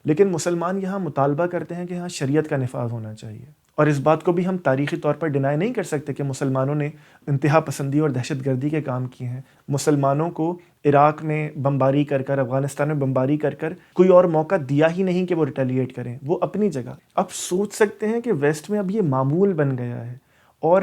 لیکن مسلمان یہاں مطالبہ کرتے ہیں کہ ہاں شریعت کا نفاذ ہونا چاہیے، اور اس بات کو بھی ہم تاریخی طور پر ڈینائی نہیں کر سکتے کہ مسلمانوں نے انتہا پسندی اور دہشت گردی کے کام کیے ہیں۔ مسلمانوں کو عراق میں بمباری کر کر، افغانستان میں بمباری کر کر کوئی اور موقع دیا ہی نہیں کہ وہ ریٹیلیٹ کریں، وہ اپنی جگہ۔ آپ سوچ سکتے ہیں کہ ویسٹ میں اب یہ معمول بن گیا ہے، اور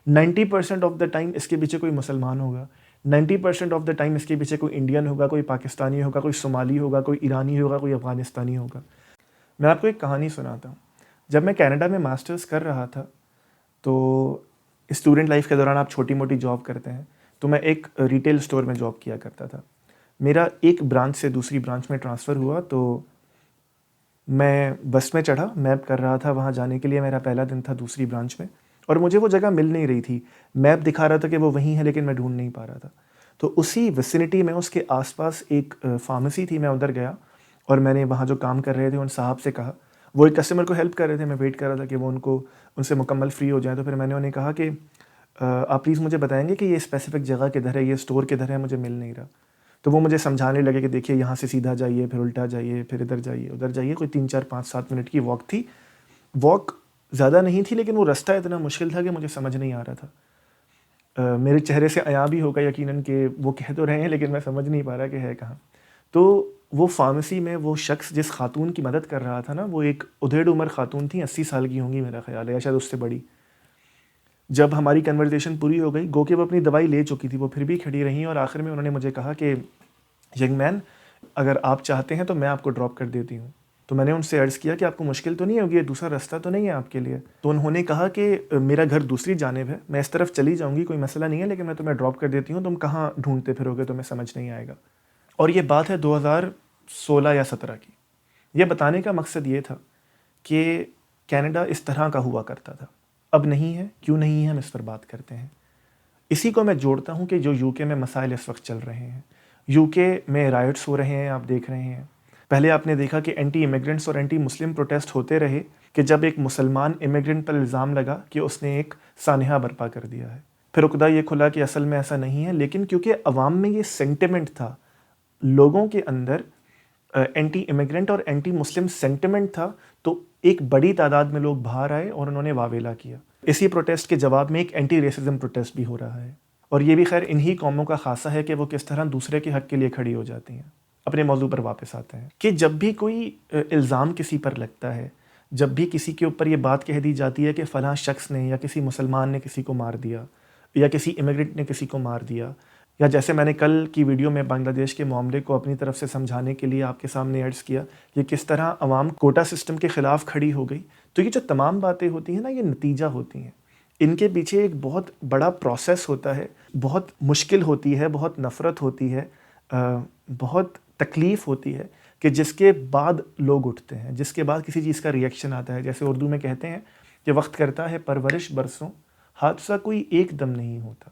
90% آف دا ٹائم اس کے پیچھے کوئی مسلمان ہوگا، 90% آف دا ٹائم اس کے پیچھے کوئی انڈین ہوگا، کوئی پاکستانی ہوگا، کوئی صومالی ہوگا، کوئی ایرانی ہوگا، کوئی افغانستانی ہوگا۔ میں آپ کو ایک کہانی سناتا ہوں۔ جب میں کینیڈا میں ماسٹرز کر رہا تھا تو اسٹوڈنٹ لائف کے دوران آپ چھوٹی موٹی جاب کرتے ہیں، تو میں ایک ریٹیل اسٹور میں جاب کیا کرتا تھا۔ میرا ایک برانچ سے دوسری برانچ میں ٹرانسفر ہوا، تو میں بس میں چڑھا، میپ کر رہا تھا وہاں جانے کے لیے، میرا پہلا دن تھا دوسری برانچ میں، اور مجھے وہ جگہ مل نہیں رہی تھی۔ میپ دکھا رہا تھا کہ وہ وہیں ہے، لیکن میں ڈھونڈ نہیں پا رہا تھا۔ تو اسی ویسینٹی میں اس کے آس پاس ایک فارمیسی تھی، میں ادھر گیا، اور میں نے وہاں جو کام کر رہے تھے ان صاحب سے کہا، وہ ایک کسٹمر کو ہیلپ کر رہے تھے، میں ویٹ کر رہا تھا کہ وہ ان سے مکمل فری ہو جائیں۔ تو پھر میں نے انہیں کہا کہ آپ پلیز مجھے بتائیں گے کہ یہ اسپیسیفک جگہ کدھر ہے، یہ اسٹور کدھر ہے، مجھے مل نہیں رہا۔ تو وہ مجھے سمجھانے لگے کہ دیکھیے یہاں سے سیدھا جائیے، پھر الٹا جائیے، پھر ادھر جائیے، ادھر جائیے۔ کوئی 3 4 5 7 منٹ کی واک تھی، واک زیادہ نہیں تھی، لیکن وہ رستہ اتنا مشکل تھا کہ مجھے سمجھ نہیں آ رہا تھا۔ میرے چہرے سے عیاں بھی ہوگا یقیناً کہ وہ کہہ تو رہے ہیں لیکن میں سمجھ نہیں پا رہا کہ ہے کہاں۔ تو وہ فارمیسی میں وہ شخص جس خاتون کی مدد کر رہا تھا نا، وہ ایک ادھیڑ عمر خاتون تھیں، 80 سال کی ہوں گی میرا خیال ہے، یا شاید اس سے بڑی۔ جب ہماری کنورسیشن پوری ہو گئی، گو کہ وہ اپنی دوائی لے چکی تھی، وہ پھر بھی کھڑی رہیں، اور آخر میں انہوں نے مجھے کہا کہ ینگ مین، اگر آپ چاہتے ہیں تو میں آپ کو ڈراپ کر دیتی ہوں۔ تو میں نے ان سے عرض کیا کہ آپ کو مشکل تو نہیں ہوگی، یہ دوسرا رستہ تو نہیں ہے آپ کے لیے؟ تو انہوں نے کہا کہ میرا گھر دوسری جانب ہے، میں اس طرف چلی جاؤں گی، کوئی مسئلہ نہیں ہے، لیکن میں تمہیں ڈراپ کر دیتی ہوں، تم کہاں ڈھونڈتے پھرو گے، تمہیں سمجھ نہیں آئے گا۔ اور یہ بات ہے 2016 یا 17 کی۔ یہ بتانے کا مقصد یہ تھا کہ کینیڈا اس طرح کا ہوا کرتا تھا، اب نہیں ہے، کیوں نہیں ہے، ہم اس پر بات کرتے ہیں۔ اسی کو میں جوڑتا ہوں کہ جو یو کے میں مسائل اس وقت چل رہے ہیں، یو کے میں رائٹس ہو رہے ہیں، آپ دیکھ رہے ہیں۔ پہلے آپ نے دیکھا کہ اینٹی امیگرنٹس اور اینٹی مسلم پروٹیسٹ ہوتے رہے، کہ جب ایک مسلمان امیگرنٹ پر الزام لگا کہ اس نے ایک سانحہ برپا کر دیا ہے، پھر عقدہ یہ کھلا کہ اصل میں ایسا نہیں ہے، لیکن کیونکہ عوام میں یہ سینٹیمنٹ تھا، لوگوں کے اندر اینٹی امیگرنٹ اور اینٹی مسلم سینٹیمنٹ تھا، تو ایک بڑی تعداد میں لوگ باہر آئے اور انہوں نے واویلا کیا۔ اسی پروٹیسٹ کے جواب میں ایک اینٹی ریسزم پروٹیسٹ بھی ہو رہا ہے، اور یہ بھی خیر انہی قوموں کا خاصہ ہے کہ وہ کس طرح دوسرے کے حق کے لیے کھڑی ہو جاتی ہیں۔ اپنے موضوع پر واپس آتے ہیں کہ جب بھی کوئی الزام کسی پر لگتا ہے، جب بھی کسی کے اوپر یہ بات کہہ دی جاتی ہے کہ فلاں شخص نے یا کسی مسلمان نے کسی کو مار دیا، یا کسی امیگرنٹ نے کسی کو مار دیا، یا جیسے میں نے کل کی ویڈیو میں بنگلہ دیش کے معاملے کو اپنی طرف سے سمجھانے کے لیے آپ کے سامنے عرض کیا کہ کس طرح عوام کوٹا سسٹم کے خلاف کھڑی ہو گئی، تو یہ جو تمام باتیں ہوتی ہیں نا، یہ نتیجہ ہوتی ہیں۔ ان کے پیچھے ایک بہت بڑا پروسیس ہوتا ہے، بہت مشکل ہوتی ہے، بہت نفرت ہوتی ہے، بہت تکلیف ہوتی ہے، کہ جس کے بعد لوگ اٹھتے ہیں، جس کے بعد کسی چیز کا ریئیکشن آتا ہے۔ جیسے اردو میں کہتے ہیں کہ وقت کرتا ہے پرورش برسوں، حادثہ کوئی ایک دم نہیں ہوتا۔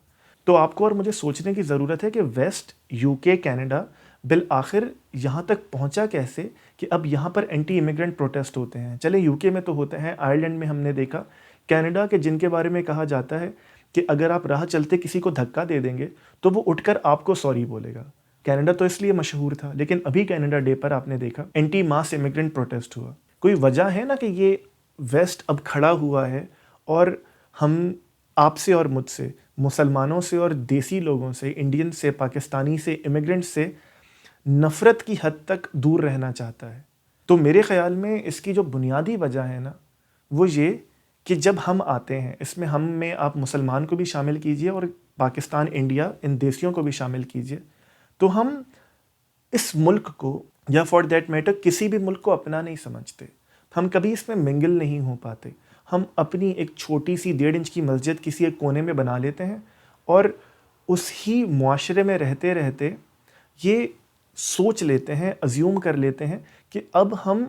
تو آپ کو اور مجھے سوچنے کی ضرورت ہے کہ ویسٹ، یو کے، کینیڈا بالآخر یہاں تک پہنچا کیسے کہ اب یہاں پر اینٹی امیگرنٹ پروٹیسٹ ہوتے ہیں۔ چلے یو کے میں تو ہوتے ہیں، آئرلینڈ میں ہم نے دیکھا، کینیڈا کے جن کے بارے میں کہا جاتا ہے کہ اگر آپ راہ چلتے کسی کو دھکا دے دیں گے تو وہ اٹھ کر آپ کو سوری بولے گا۔ کینیڈا تو اس لیے مشہور تھا، لیکن ابھی کینیڈا ڈے پر آپ نے دیکھا اینٹی ماس امیگرنٹ پروٹیسٹ ہوا۔ کوئی وجہ ہے نا کہ یہ ویسٹ اب کھڑا ہوا ہے، اور ہم آپ سے اور مجھ سے، مسلمانوں سے اور دیسی لوگوں سے، انڈین سے، پاکستانی سے، امیگرنٹ سے نفرت کی حد تک دور رہنا چاہتا ہے۔ تو میرے خیال میں اس کی جو بنیادی وجہ ہے نا، وہ یہ کہ جب ہم آتے ہیں، اس میں ہم میں آپ مسلمان کو بھی شامل کیجئے اور پاکستان، انڈیا، ان دیسیوں کو بھی شامل کیجئے، تو ہم اس ملک کو، یا فار دیٹ میٹر کسی بھی ملک کو اپنا نہیں سمجھتے، ہم کبھی اس میں منگل نہیں ہو پاتے۔ ہم اپنی ایک چھوٹی سی 1.5 انچ کی مسجد کسی ایک کونے میں بنا لیتے ہیں، اور اس ہی معاشرے میں رہتے رہتے یہ سوچ لیتے ہیں، ازیوم کر لیتے ہیں کہ اب ہم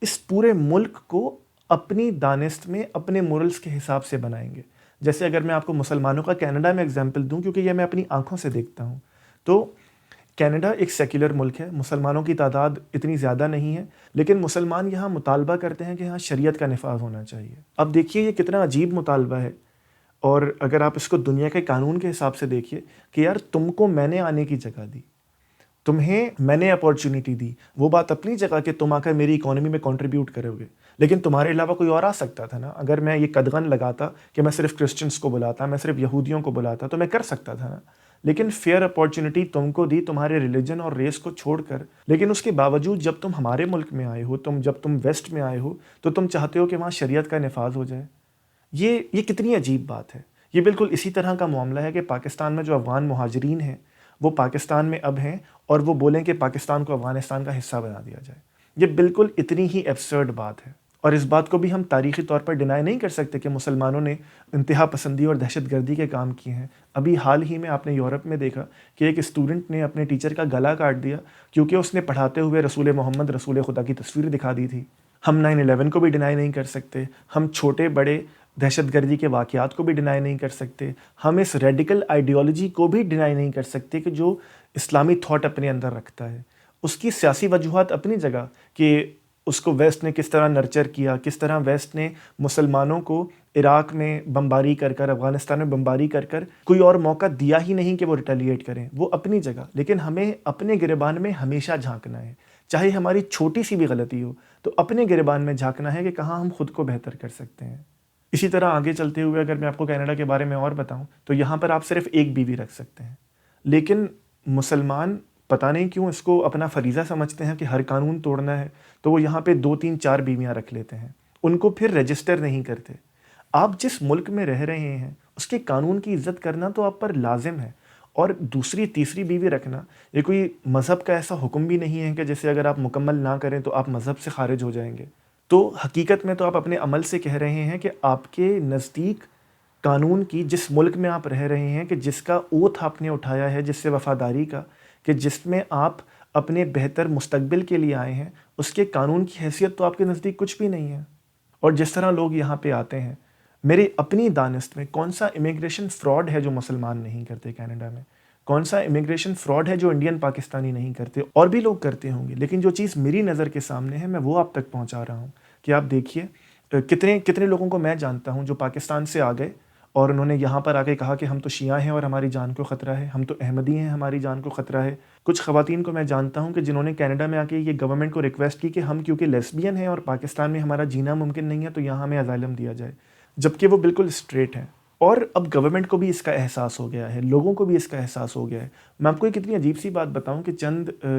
اس پورے ملک کو اپنی دانست میں، اپنے مورلز کے حساب سے بنائیں گے۔ جیسے اگر میں آپ کو مسلمانوں کا کینیڈا میں اگزامپل دوں، کیونکہ یہ میں اپنی آنکھوں سے دیکھتا ہوں، تو کینیڈا ایک سیکولر ملک ہے، مسلمانوں کی تعداد اتنی زیادہ نہیں ہے، لیکن مسلمان یہاں مطالبہ کرتے ہیں کہ ہاں شریعت کا نفاذ ہونا چاہیے۔ اب دیکھیے یہ کتنا عجیب مطالبہ ہے، اور اگر آپ اس کو دنیا کے قانون کے حساب سے دیکھیے کہ یار تم کو میں نے آنے کی جگہ دی، تمہیں میں نے اپارچونٹی دی، وہ بات اپنی جگہ کہ تم آ کر میری اکانومی میں کنٹریبیوٹ کرو گے، لیکن تمہارے علاوہ کوئی اور آ سکتا تھا نا. اگر میں یہ قدغن لگاتا کہ میں صرف کرسچنس کو بلاتا، میں صرف یہودیوں کو بلاتا، تو میں کر سکتا تھا نا. لیکن فیئر اپارچونٹی تم کو دی تمہارے ریلیجن اور ریس کو چھوڑ کر. لیکن اس کے باوجود جب تم ہمارے ملک میں آئے ہو، جب تم ویسٹ میں آئے ہو، تو تم چاہتے ہو کہ وہاں شریعت کا نفاذ ہو جائے. یہ کتنی عجیب بات ہے. یہ بالکل اسی طرح کا معاملہ ہے کہ پاکستان میں جو افغان مہاجرین ہیں وہ پاکستان میں اب ہیں اور وہ بولیں کہ پاکستان کو افغانستان کا حصہ بنا دیا جائے. یہ بالکل اتنی ہی ایبسرڈ بات ہے. اور اس بات کو بھی ہم تاریخی طور پر ڈینائی نہیں کر سکتے کہ مسلمانوں نے انتہا پسندی اور دہشت گردی کے کام کیے ہیں. ابھی حال ہی میں آپ نے یورپ میں دیکھا کہ ایک اسٹوڈنٹ نے اپنے ٹیچر کا گلا کاٹ دیا کیونکہ اس نے پڑھاتے ہوئے رسول محمد رسول خدا کی تصویر دکھا دی تھی. ہم 9/11 کو بھی ڈینائی نہیں کر سکتے، ہم چھوٹے بڑے دہشت گردی کے واقعات کو بھی ڈینائی نہیں کر سکتے، ہم اس ریڈیکل آئیڈیالوجی کو بھی ڈینائی نہیں کر سکتے کہ جو اسلامی تھاٹ اپنے اندر رکھتا ہے. اس کی سیاسی وجوہات اپنی جگہ کہ اس کو ویسٹ نے کس طرح نرچر کیا، کس طرح ویسٹ نے مسلمانوں کو عراق میں بمباری کر کر، افغانستان میں بمباری کر کر کوئی اور موقع دیا ہی نہیں کہ وہ ریٹیلیٹ کریں. وہ اپنی جگہ، لیکن ہمیں اپنے گریبان میں ہمیشہ جھانکنا ہے. چاہے ہماری چھوٹی سی بھی غلطی ہو تو اپنے گریبان میں جھانکنا ہے کہ کہاں ہم خود کو بہتر کر سکتے ہیں. اسی طرح آگے چلتے ہوئے اگر میں آپ کو کینیڈا کے بارے میں اور بتاؤں تو یہاں پر آپ صرف ایک بیوی رکھ سکتے ہیں. لیکن مسلمان پتہ نہیں کیوں اس کو اپنا فریضہ سمجھتے ہیں کہ ہر قانون توڑنا ہے، تو وہ یہاں پہ 2 3 4 بیویاں رکھ لیتے ہیں. ان کو پھر رجسٹر نہیں کرتے. آپ جس ملک میں رہ رہے ہیں اس کے قانون کی عزت کرنا تو آپ پر لازم ہے. اور دوسری تیسری بیوی رکھنا یہ کوئی مذہب کا ایسا حکم بھی نہیں ہے کہ جیسے اگر آپ مکمل نہ کریں تو آپ مذہب سے خارج ہو جائیں گے. تو حقیقت میں تو آپ اپنے عمل سے کہہ رہے ہیں کہ آپ کے نزدیک قانون کی، جس ملک میں آپ رہ رہے ہیں، کہ جس کا اوتھ آپ نے اٹھایا ہے، جس سے وفاداری کا، کہ جس میں آپ اپنے بہتر مستقبل کے لیے آئے ہیں، اس کے قانون کی حیثیت تو آپ کے نزدیک کچھ بھی نہیں ہے. اور جس طرح لوگ یہاں پہ آتے ہیں، میرے اپنی دانست میں کون سا امیگریشن فراڈ ہے جو مسلمان نہیں کرتے کینیڈا میں؟ کون سا امیگریشن فراڈ ہے جو انڈین پاکستانی نہیں کرتے؟ اور بھی لوگ کرتے ہوں گے، لیکن جو چیز میری نظر کے سامنے ہے میں وہ آپ تک پہنچا رہا ہوں. کہ آپ دیکھیے کتنے لوگوں کو میں جانتا ہوں جو پاکستان سے آ گئے اور انہوں نے یہاں پر آ کے کہا کہ ہم تو شیعہ ہیں اور ہماری جان کو خطرہ ہے، ہم تو احمدی ہیں ہماری جان کو خطرہ ہے. کچھ خواتین کو میں جانتا ہوں کہ جنہوں نے کینیڈا میں آ کے یہ گورنمنٹ کو ریکویسٹ کی کہ ہم کیونکہ لیسبین ہیں اور پاکستان میں ہمارا جینا ممکن نہیں ہے تو یہاں ہمیں اسائلم دیا جائے، جبکہ وہ بالکل اسٹریٹ ہیں. اور اب گورنمنٹ کو بھی اس کا احساس ہو گیا ہے، لوگوں کو بھی اس کا احساس ہو گیا ہے. میں آپ کو ایک اتنی عجیب سی بات بتاؤں کہ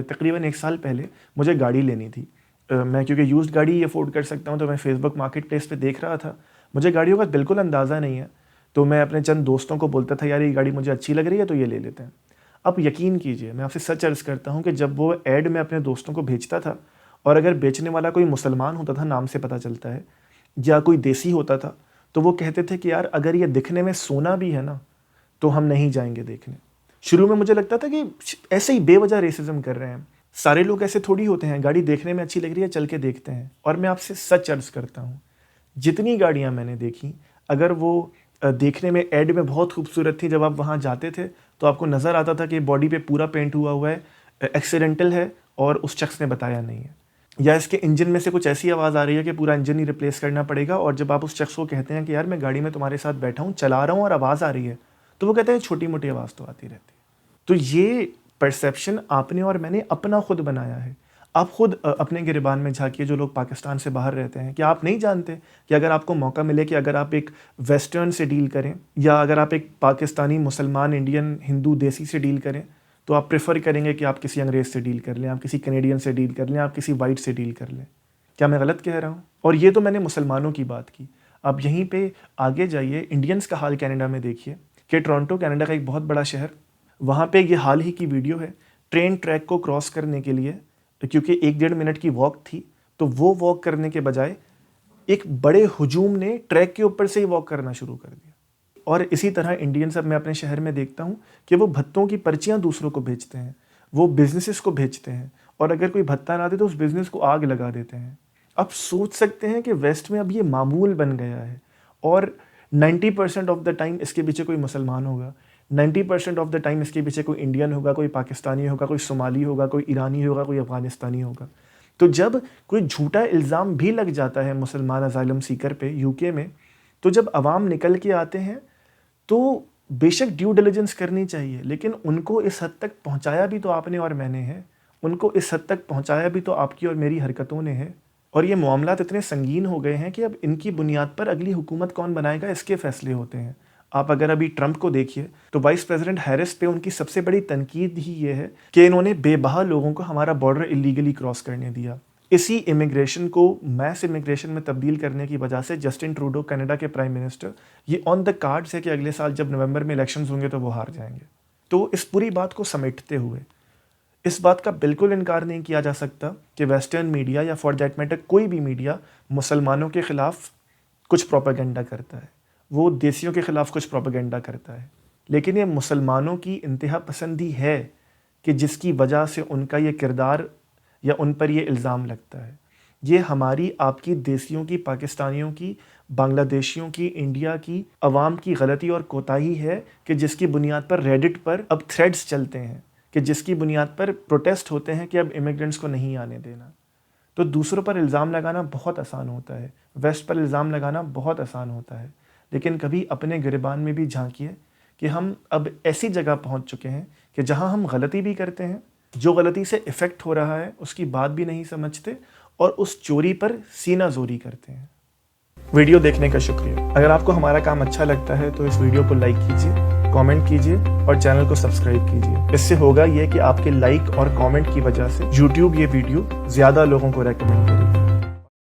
تقریباً 1 سال پہلے مجھے گاڑی لینی تھی. میں کیونکہ یوزڈ گاڑی افورڈ کر سکتا ہوں تو میں فیس بک مارکیٹ پلیس پہ دیکھ رہا تھا. مجھے گاڑیوں کا بالکل اندازہ نہیں ہے، تو میں اپنے چند دوستوں کو بولتا تھا یار یہ گاڑی مجھے اچھی لگ رہی ہے تو یہ لے لیتے ہیں. اب یقین کیجئے، میں آپ سے سچ عرض کرتا ہوں کہ جب وہ ایڈ میں اپنے دوستوں کو بھیجتا تھا اور اگر بیچنے والا کوئی مسلمان ہوتا تھا، نام سے پتہ چلتا ہے، یا کوئی دیسی ہوتا تھا، تو وہ کہتے تھے کہ یار اگر یہ دکھنے میں سونا بھی ہے نا تو ہم نہیں جائیں گے دیکھنے. شروع میں مجھے لگتا تھا کہ ایسے ہی بے وجہ ریسزم کر رہے ہیں. سارے لوگ ایسے تھوڑی ہوتے ہیں، گاڑی دیکھنے میں اچھی لگ رہی ہے چل کے دیکھتے ہیں. اور میں آپ سے سچ عرض کرتا ہوں، جتنی گاڑیاں میں نے دیکھی، اگر وہ دیکھنے میں ایڈ میں بہت خوبصورت تھی، جب آپ وہاں جاتے تھے تو آپ کو نظر آتا تھا کہ باڈی پہ پورا پینٹ ہوا ہے، ایکسیڈنٹل ہے اور اس شخص نے بتایا نہیں ہے، یا اس کے انجن میں سے کچھ ایسی آواز آ رہی ہے کہ پورا انجن ہی ریپلیس کرنا پڑے گا. اور جب آپ اس شخص کو کہتے ہیں کہ یار میں گاڑی میں تمہارے ساتھ بیٹھا ہوں، چلا رہا ہوں اور آواز آ رہی ہے، تو وہ کہتے ہیں چھوٹی موٹی آواز تو آتی رہتی ہے. تو یہ پرسیپشن آپ نے اور میں نے اپنا خود بنایا ہے. آپ خود اپنے گریبان میں جھانکیے جو لوگ پاکستان سے باہر رہتے ہیں. کیا آپ نہیں جانتے کہ اگر آپ کو موقع ملے کہ اگر آپ ایک ویسٹرن سے ڈیل کریں یا اگر آپ ایک پاکستانی مسلمان انڈین ہندو دیسی سے ڈیل کریں تو آپ پریفر کریں گے کہ آپ کسی انگریز سے ڈیل کر لیں، آپ کسی کینیڈین سے ڈیل کر لیں، آپ کسی وائٹ سے ڈیل کر لیں؟ کیا میں غلط کہہ رہا ہوں؟ اور یہ تو میں نے مسلمانوں کی بات کی. اب یہیں پہ آگے جائیے، انڈینز کا حال کینیڈا میں دیکھیے کہ ٹورنٹو کینیڈا کا ایک بہت بڑا شہر، وہاں پہ یہ حال ہی کی ویڈیو ہے، ٹرین ٹریک کو کراس کرنے کے لیے کیونکہ 1 1.5 منٹ کی واک تھی تو وہ واک کرنے کے بجائے ایک بڑے ہجوم نے ٹریک کے اوپر سے ہی واک کرنا شروع کر دیا. اور اسی طرح انڈینز اب میں اپنے شہر میں دیکھتا ہوں کہ وہ بھتوں کی پرچیاں دوسروں کو بھیجتے ہیں، وہ بزنسز کو بھیجتے ہیں، اور اگر کوئی بھتہ نہ دے تو اس بزنس کو آگ لگا دیتے ہیں. آپ سوچ سکتے ہیں کہ ویسٹ میں اب یہ معمول بن گیا ہے، اور 90% آف دا ٹائم اس کے پیچھے کوئی مسلمان ہوگا، 90% آف دا ٹائم اس کے پیچھے کوئی انڈین ہوگا، کوئی پاکستانی ہوگا، کوئی صومالی ہوگا، کوئی ایرانی ہوگا، کوئی افغانستانی ہوگا. تو جب کوئی جھوٹا الزام بھی لگ جاتا ہے مسلمان اسائلم سیکر پہ یو کے میں، تو جب عوام نکل کے آتے ہیں تو بے شک ڈیو ڈیلیجنس کرنی چاہیے، لیکن ان کو اس حد تک پہنچایا بھی تو آپ نے اور میں نے ہے، ان کو اس حد تک پہنچایا بھی تو آپ کی اور میری حرکتوں نے ہے. اور یہ معاملات اتنے سنگین ہو گئے ہیں کہ اب ان کی بنیاد پر اگلی حکومت کون بنائے گا اس کے فیصلے ہوتے ہیں. آپ اگر ابھی ٹرمپ کو دیکھیے تو وائس پریزیڈنٹ ہیرس پہ ان کی سب سے بڑی تنقید ہی یہ ہے کہ انہوں نے بے بہا لوگوں کو ہمارا بارڈر اللیگلی کراس کرنے دیا. اسی امیگریشن کو میس امیگریشن میں تبدیل کرنے کی وجہ سے جسٹن ٹروڈو کینیڈا کے پرائم منسٹر، یہ آن دا کارڈز ہے کہ اگلے سال جب نومبر میں الیکشنز ہوں گے تو وہ ہار جائیں گے. تو اس پوری بات کو سمیٹتے ہوئے اس بات کا بالکل انکار نہیں کیا جا سکتا کہ ویسٹرن میڈیا یا فار دیٹ میٹر کوئی بھی میڈیا مسلمانوں کے خلاف کچھ پروپیگنڈا کرتا ہے، وہ دیسیوں کے خلاف کچھ پروپیگنڈا کرتا ہے، لیکن یہ مسلمانوں کی انتہا پسندی ہے کہ جس کی وجہ سے ان کا یہ کردار یا ان پر یہ الزام لگتا ہے. یہ ہماری، آپ کی، دیسیوں کی، پاکستانیوں کی، بنگلہ دیشیوں کی، انڈیا کی عوام کی غلطی اور کوتاہی ہے کہ جس کی بنیاد پر ریڈٹ پر اب تھریڈز چلتے ہیں، کہ جس کی بنیاد پر پروٹیسٹ ہوتے ہیں کہ اب امیگرنٹس کو نہیں آنے دینا. تو دوسروں پر الزام لگانا بہت آسان ہوتا ہے، ویسٹ پر الزام لگانا بہت آسان ہوتا ہے، لیکن کبھی اپنے گریبان میں بھی جھانکیے کہ ہم اب ایسی جگہ پہنچ چکے ہیں کہ جہاں ہم غلطی بھی کرتے ہیں، جو غلطی سے افیکٹ ہو رہا ہے اس کی بات بھی نہیں سمجھتے اور اس چوری پر سینہ زوری کرتے ہیں. ویڈیو دیکھنے کا شکریہ. اگر آپ کو ہمارا کام اچھا لگتا ہے تو اس ویڈیو کو لائک کیجیے، کامنٹ کیجیے اور چینل کو سبسکرائب کیجیے. اس سے ہوگا یہ کہ آپ کے لائک اور کامنٹ کی وجہ سے یوٹیوب یہ ویڈیو زیادہ لوگوں کو ریکمینڈ کرے گی.